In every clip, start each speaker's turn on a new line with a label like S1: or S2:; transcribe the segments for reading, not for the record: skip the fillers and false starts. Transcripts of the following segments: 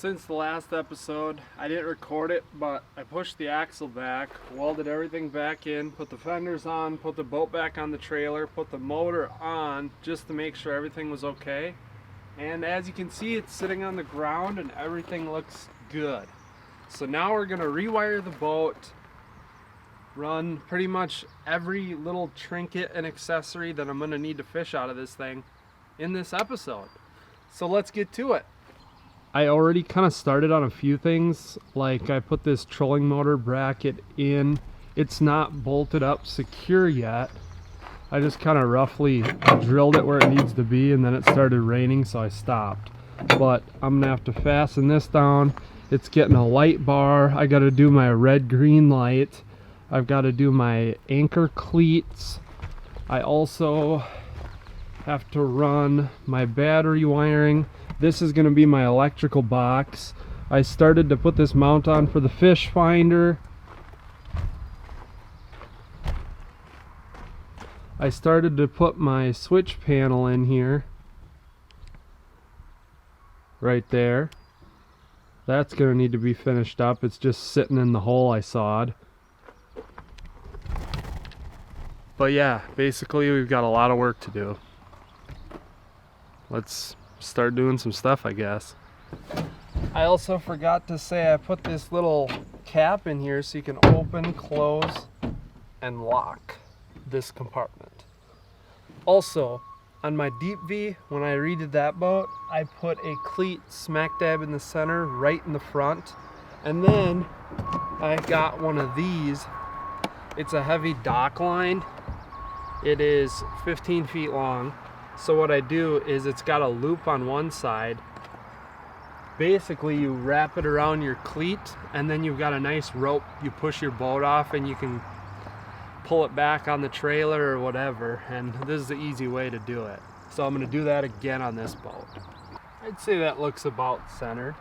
S1: since the last episode, I didn't record it, but I pushed the axle back, welded everything back in, put the fenders on, put the boat back on the trailer, put the motor on just to make sure everything was okay. And as you can see, it's sitting on the ground and everything looks good. So now we're gonna rewire the boat, run pretty much every little trinket and accessory that I'm gonna need to fish out of this thing in this episode. So let's get to it. I already kind of started on a few things, like I put this trolling motor bracket in. It's not bolted up secure yet. I just kind of roughly drilled it where it needs to be, and then it started raining, so I stopped. But I'm gonna have to fasten this down. It's getting a light bar. I gotta do my red-green light. I've got to do my anchor cleats. I also have to run my battery wiring. This is going to be my electrical box. I started to put this mount on for the fish finder. I started to put my switch panel in here. Right there. That's going to need to be finished up. It's just sitting in the hole I sawed. But yeah, basically we've got a lot of work to do. Let's start doing some stuff, I guess. I also forgot to say I put this little cap in here so you can open, close, and lock this compartment. Also, on my Deep V, when I redid that boat, I put a cleat smack dab in the center, right in the front. And then I got one of these. It's a heavy dock line. It is 15 feet long. So what I do is it's got a loop on one side. Basically you wrap it around your cleat and then you've got a nice rope. You push your boat off and you can pull it back on the trailer or whatever. And this is the easy way to do it. So I'm going to do that again on this boat. I'd say that looks about centered.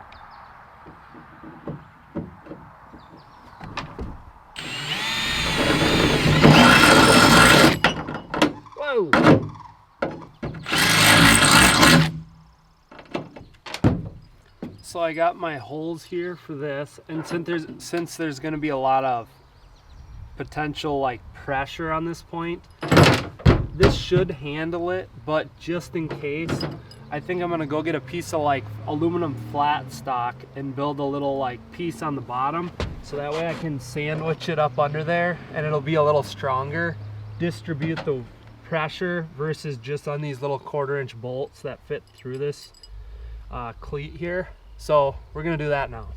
S1: Whoa! So I got my holes here for this, and since there's going to be a lot of potential like pressure on this point, this should handle it, but just in case, I think I'm going to go get a piece of like aluminum flat stock and build a little like piece on the bottom, so that way I can sandwich it up under there and it'll be a little stronger, distribute the pressure versus just on these little 1/4-inch bolts that fit through this cleat here. So we're gonna do that now.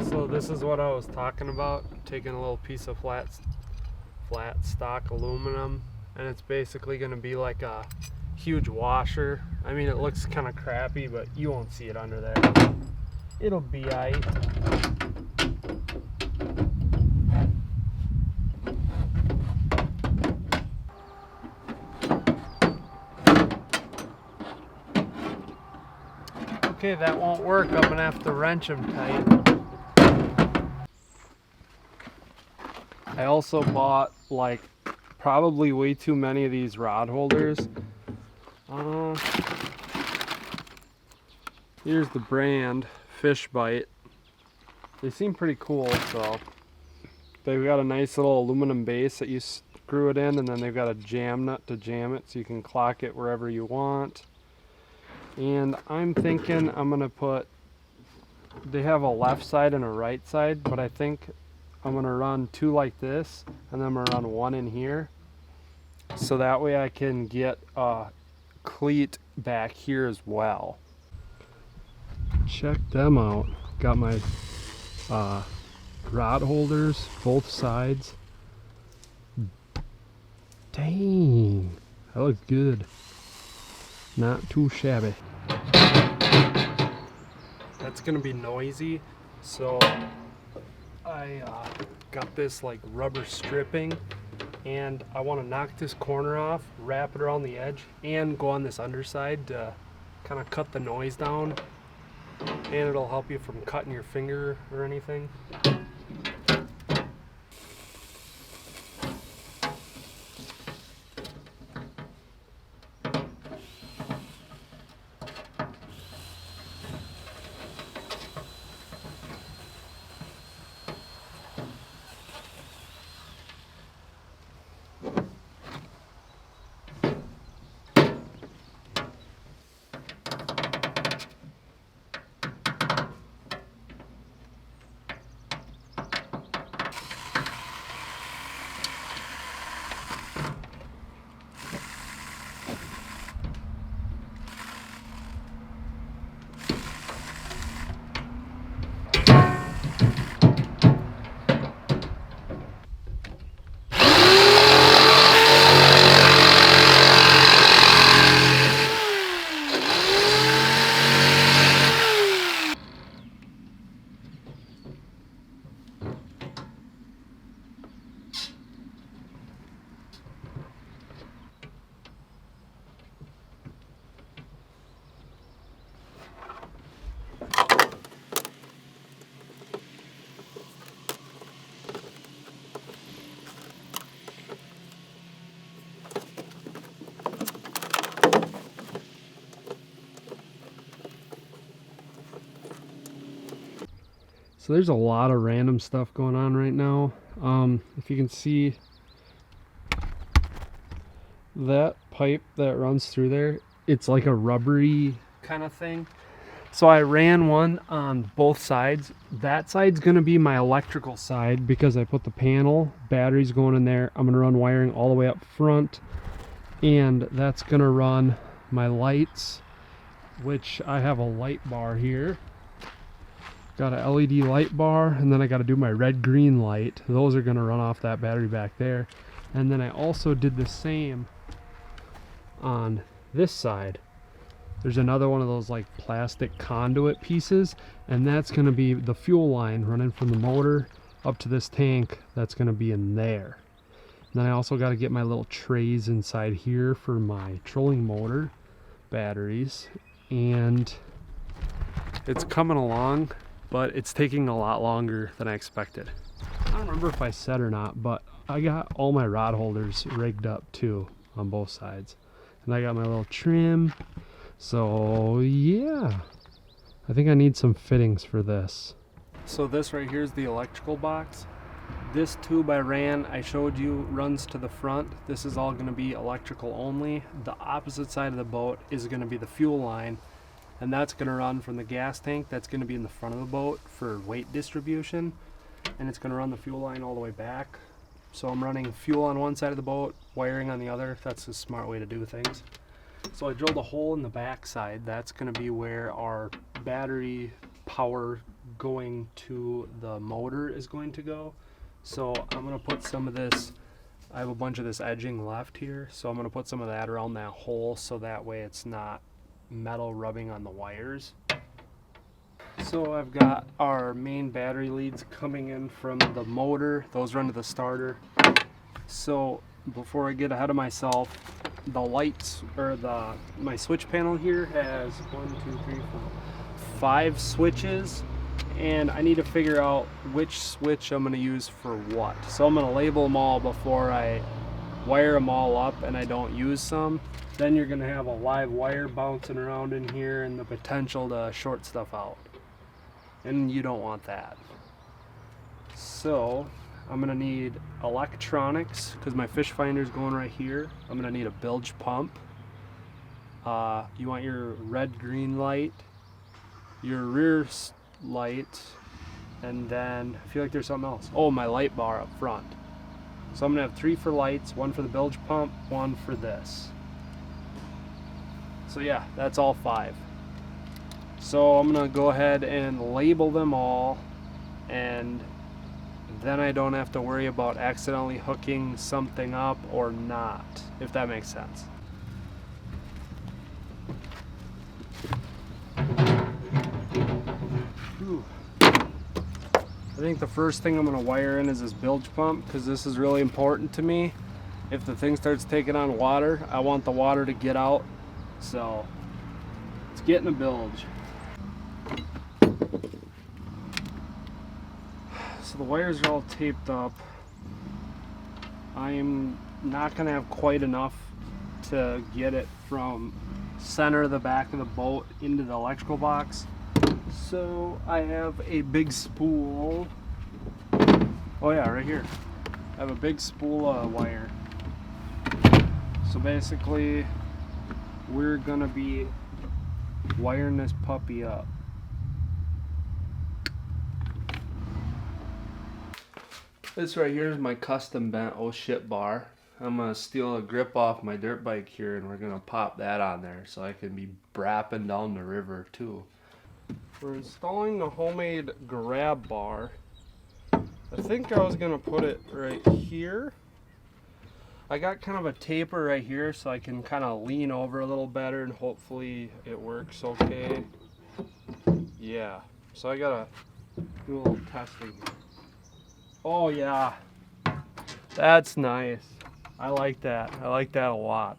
S1: So this is what I was talking about, taking a little piece of flat stock aluminum, and it's basically gonna be like a huge washer. I mean, it looks kind of crappy, but you won't see it under there. It'll be alright. Okay, that won't work. I'm gonna have to wrench them tight. I also bought like probably way too many of these rod holders. Here's the brand, Fish Bite. They seem pretty cool, so they've got a nice little aluminum base that you screw it in, and then they've got a jam nut to jam it so you can clock it wherever you want. And I'm thinking I'm gonna put, they have a left side and a right side, but I think I'm gonna run two like this, and then I'm gonna run one in here, so that way I can get a cleat back here as well. Check them out. Got my rod holders, both sides. Dang, that looks good. Not too shabby. That's gonna be noisy, so I got this like rubber stripping, and I want to knock this corner off, wrap it around the edge, and go on this underside to kind of cut the noise down, and it'll help you from cutting your finger or anything. So there's a lot of random stuff going on right now. If you can see that pipe that runs through there, it's like a rubbery kind of thing. So I ran one on both sides. That side's gonna be my electrical side because I put the panel, batteries going in there. I'm gonna run wiring all the way up front, and that's gonna run my lights, which I have a light bar here. Got a LED light bar, and then I got to do my red green light. Those are going to run off that battery back there. And then I also did the same on this side. There's another one of those like plastic conduit pieces, and that's going to be the fuel line running from the motor up to this tank. That's going to be in there. And then I also got to get my little trays inside here for my trolling motor batteries, and it's coming along, but it's taking a lot longer than I expected. I don't remember if I said or not, but I got all my rod holders rigged up too on both sides, and I got my little trim. So yeah, I think I need some fittings for this. So this right here is the electrical box. This tube I ran, I showed you, runs to the front. This is all going to be electrical only. The opposite side of the boat is going to be the fuel line, and that's going to run from the gas tank. That's going to be in the front of the boat for weight distribution, and it's going to run the fuel line all the way back. So I'm running fuel on one side of the boat, wiring on the other. That's a smart way to do things. So I drilled a hole in the back side. That's going to be where our battery power going to the motor is going to go. So I'm going to put some of this, I have a bunch of this edging left here, so I'm going to put some of that around that hole so that way it's not metal rubbing on the wires. So I've got our main battery leads coming in from the motor. Those run to the starter. So before I get ahead of myself, the lights, or my switch panel here has 5 switches, and I need to figure out which switch I'm going to use for what. So I'm going to label them all before I wire them all up and I don't use some. Then you're going to have a live wire bouncing around in here and the potential to short stuff out, and you don't want that. So I'm going to need electronics because my fish finder is going right here. I'm going to need a bilge pump. You want your red green light, your rear light, and then I feel like there's something else. Oh, my light bar up front. So I'm gonna have 3 for lights, 1 for the bilge pump, 1 for this. So yeah, that's all 5. So I'm gonna go ahead and label them all, and then I don't have to worry about accidentally hooking something up or not, if that makes sense. I think the first thing I'm going to wire in is this bilge pump, because this is really important to me. If the thing starts taking on water, I want the water to get out. So let's get in the bilge. So the wires are all taped up. I'm not going to have quite enough to get it from center of the back of the boat into the electrical box. So I have a big spool. Oh yeah, right here. I have a big spool of wire. So basically, we're gonna be wiring this puppy up. This right here is my custom bent oh shit bar. I'm gonna steal a grip off my dirt bike here, and we're gonna pop that on there so I can be brapping down the river too. We're installing the homemade grab bar. I think I was gonna put it right here. I got kind of a taper right here so I can kind of lean over a little better, and hopefully it works okay. Yeah, so I gotta do a little testing. Oh yeah, that's nice. I like that. I like that a lot.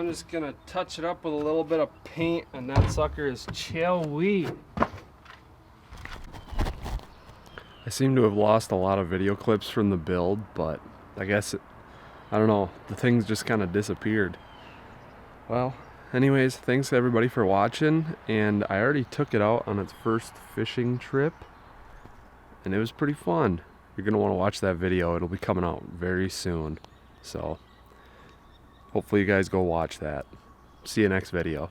S1: I'm just gonna touch it up with a little bit of paint, and that sucker is chewy. I seem to have lost a lot of video clips from the build, but I guess I don't know, the things just kind of disappeared. Well, anyways, thanks everybody for watching, and I already took it out on its first fishing trip, and it was pretty fun. You're gonna want to watch that video. It'll be coming out very soon, so hopefully you guys go watch that. See you next video.